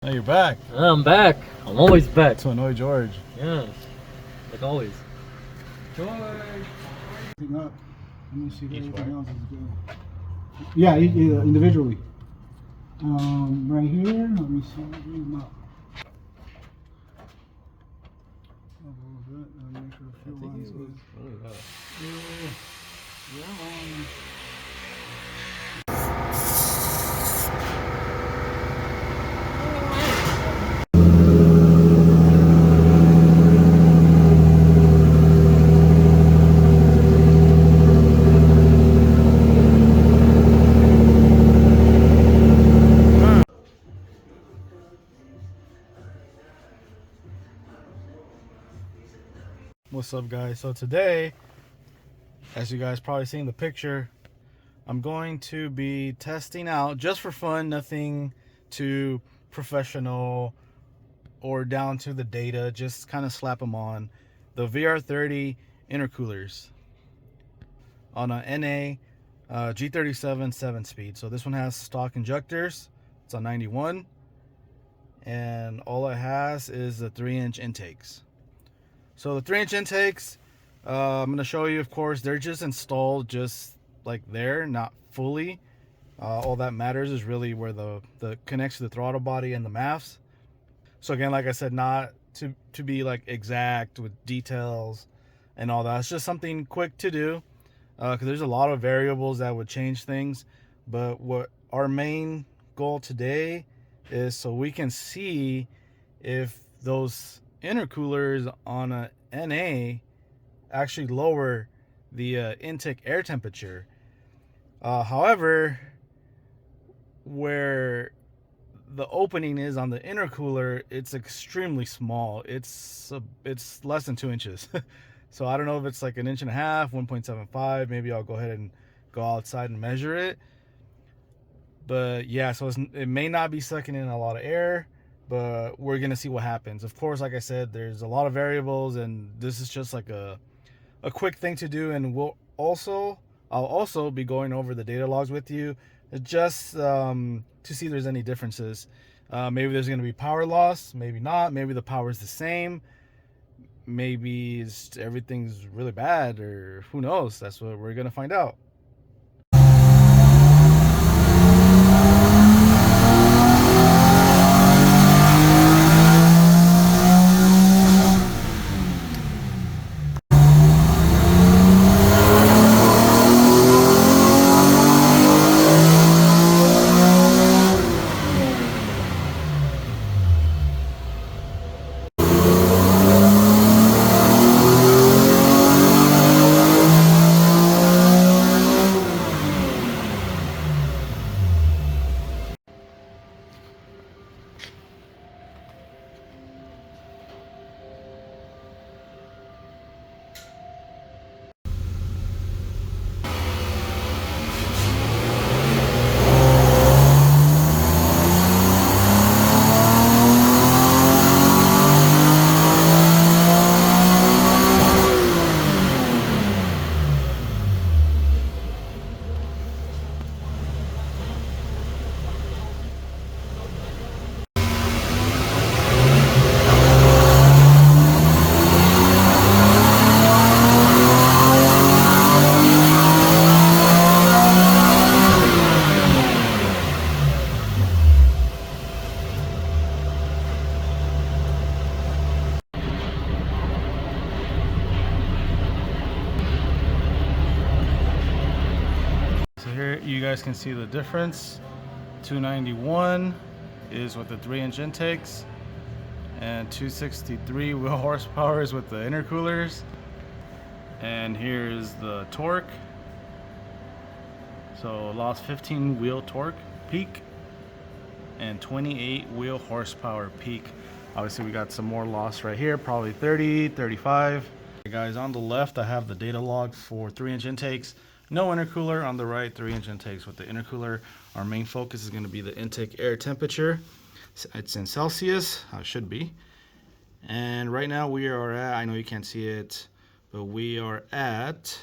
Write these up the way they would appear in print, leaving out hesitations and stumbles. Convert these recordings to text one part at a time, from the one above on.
Oh, you're back. I'm back. I'm always back. To annoy George. Yeah, like always. George. Up. Let me see if everything else is good. Yeah, individually. Right here. Let me see. Read them up. A little bit. Make sure the fuel line is good. Yeah. What's up, guys? So today, as you guys probably seen the picture, I'm going to be testing out, just for fun, nothing too professional or down to the data, just kind of slap them on, the VR30 intercoolers on a NA G37 7-speed. So this one has stock injectors. It's on 91, and all it has is the 3-inch intakes. So the 3-inch intakes, I'm going to show you, of course, they're just installed just like there, not fully. All that matters is really where the connects to the throttle body and the MAFs. So again, like I said, not to be like exact with details and all that. It's just something quick to do, because there's a lot of variables that would change things. But what our main goal today is so we can see if those intercoolers on a NA actually lower the intake air temperature. However, where the opening is on the intercooler, it's extremely small. It's less than 2 inches. So I don't know if it's like 1.5 inches, 1.75. Maybe I'll go ahead and go outside and measure it. But yeah, so it may not be sucking in a lot of air, but we're gonna see what happens. Of course, like I said, there's a lot of variables, and this is just like a quick thing to do. And I'll also be going over the data logs with you, just to see if there's any differences. Maybe there's gonna be power loss, maybe not. Maybe the power is the same. Maybe everything's really bad, or who knows? That's what we're gonna find out. So here you guys can see the difference. 291 is with the 3-inch intakes, and 263 wheel horsepower is with the intercoolers. And here's the torque. So lost 15 wheel torque peak and 28 wheel horsepower peak. Obviously we got some more loss right here, probably 30, 35. Okay, guys, on the left I have the data log for 3-inch intakes. No intercooler. On the right, 3-inch intakes with the intercooler. Our main focus is going to be the intake air temperature. It's in Celsius, it should be. And right now we are at, I know you can't see it, but we are at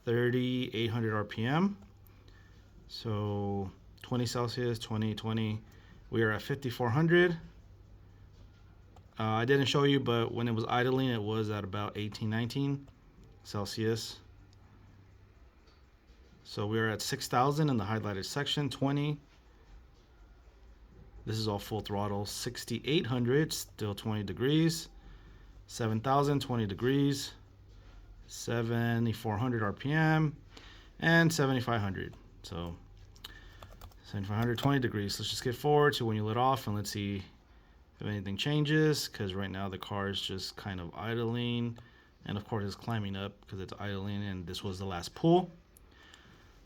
3,800 RPM. So 20 Celsius, 20, 20. We are at 5400. I didn't show you, but when it was idling, it was at about 18, 19 Celsius. So we're at 6,000 in the highlighted section, 20. This is all full throttle. 6,800, still 20 degrees. 7,000, 20 degrees. 7,400 RPM. And 7,500. So 7,500, 20 degrees. Let's just get forward to when you let off, and let's see if anything changes, because right now the car is just kind of idling, and of course it's climbing up because it's idling, and this was the last pull.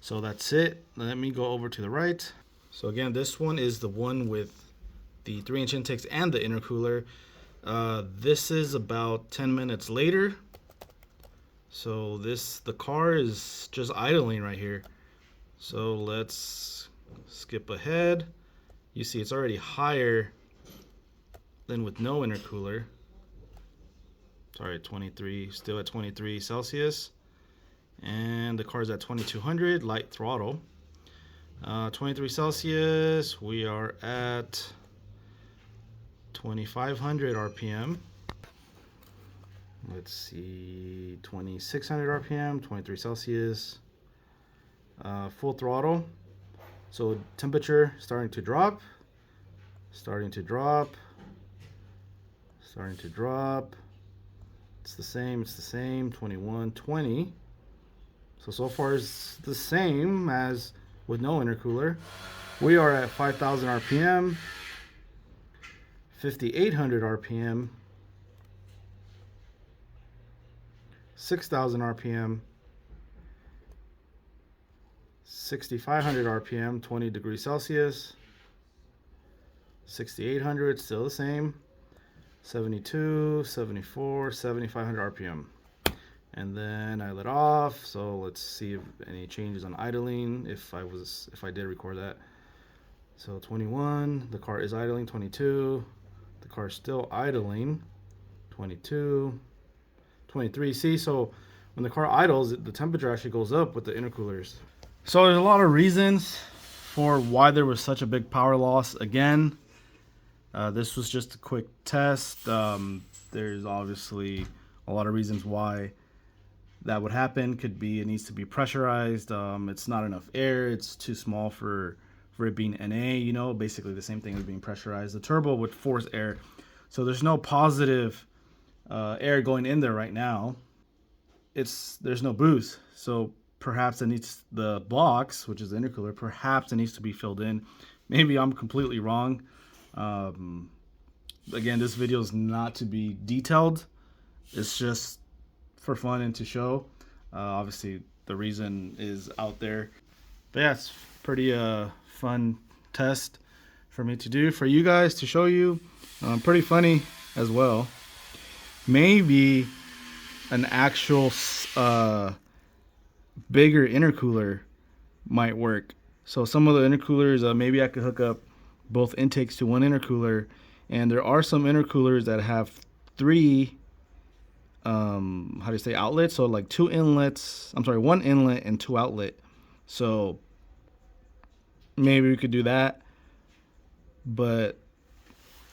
So that's it. Let me go over to the right. So again, this one is the one with the 3-inch intakes and the intercooler. This is about 10 minutes later. So the car is just idling right here. So let's skip ahead. You see it's already higher than with no intercooler. Sorry, 23, still at 23 Celsius. And the car's at 2200, light throttle. 23 Celsius, we are at 2500 RPM. Let's see, 2600 RPM, 23 Celsius. Full throttle. So temperature starting to drop, starting to drop, starting to drop. It's the same, 21, 20. So far it's the same as with no intercooler. We are at 5,000 RPM, 5,800 RPM, 6,000 RPM, 6,500 RPM, 20 degrees Celsius, 6,800, still the same, 72, 74, 7,500 RPM. And then I let off, so let's see if any changes on idling, if I did record that. So 21, the car is idling. 22, the car is still idling. 22, 23. See, so when the car idles, the temperature actually goes up with the intercoolers. So there's a lot of reasons for why there was such a big power loss. Again, this was just a quick test. There's obviously a lot of reasons why that would happen. Could be it needs to be pressurized. It's not enough air. It's too small for it being NA. You know, basically the same thing as being pressurized. The turbo would force air, so there's no positive air going in there right now. There's no boost, so perhaps it needs the box, which is the intercooler. Perhaps it needs to be filled in. Maybe I'm completely wrong. Again, this video is not to be detailed. It's just for fun and to show. Obviously the reason is out there, but yeah, it's pretty fun test for me to do for you guys to show you. Pretty funny as well. Maybe an actual bigger intercooler might work. So some of the intercoolers, maybe I could hook up both intakes to one intercooler, and there are some intercoolers that have 3 outlets. So like 2 inlets, I'm sorry, 1 inlet and 2 outlet. So maybe we could do that, but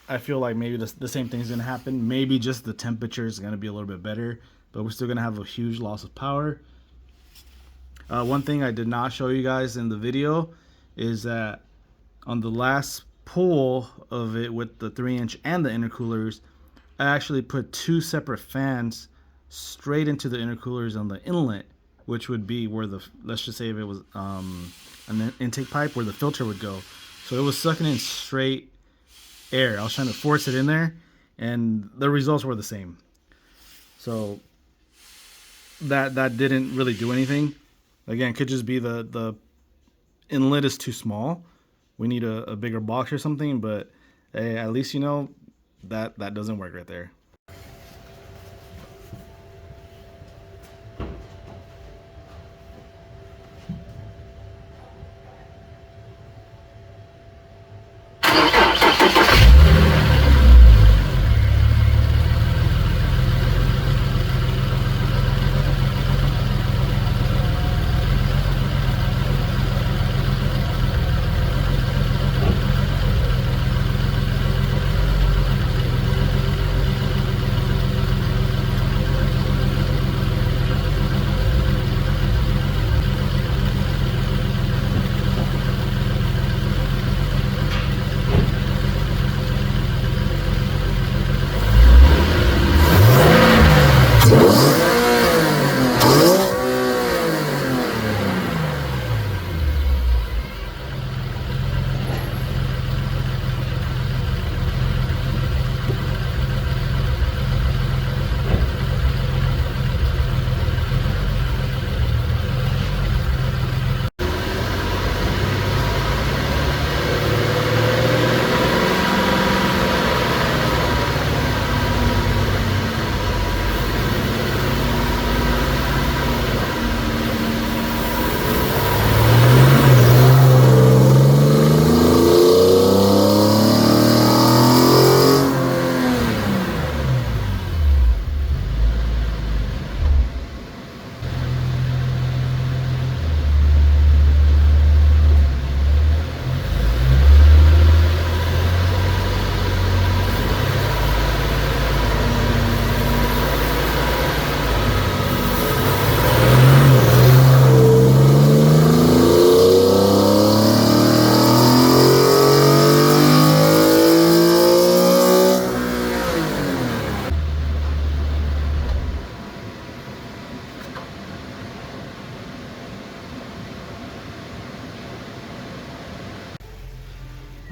I feel like maybe the same thing is gonna happen. Maybe just the temperature is gonna be a little bit better, but we're still gonna have a huge loss of power. One thing I did not show you guys in the video is that on the last pull of it with the 3-inch and the intercoolers, I actually put 2 separate fans straight into the intercoolers on the inlet, which would be where let's just say if it was an intake pipe, where the filter would go. So it was sucking in straight air. I was trying to force it in there, and the results were the same. So that didn't really do anything. Again, could just be the inlet is too small. We need a bigger box or something, but hey, at least you know that doesn't work right there.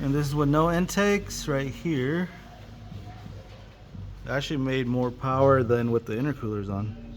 And this is with no intakes right here. It actually made more power than with the intercoolers on.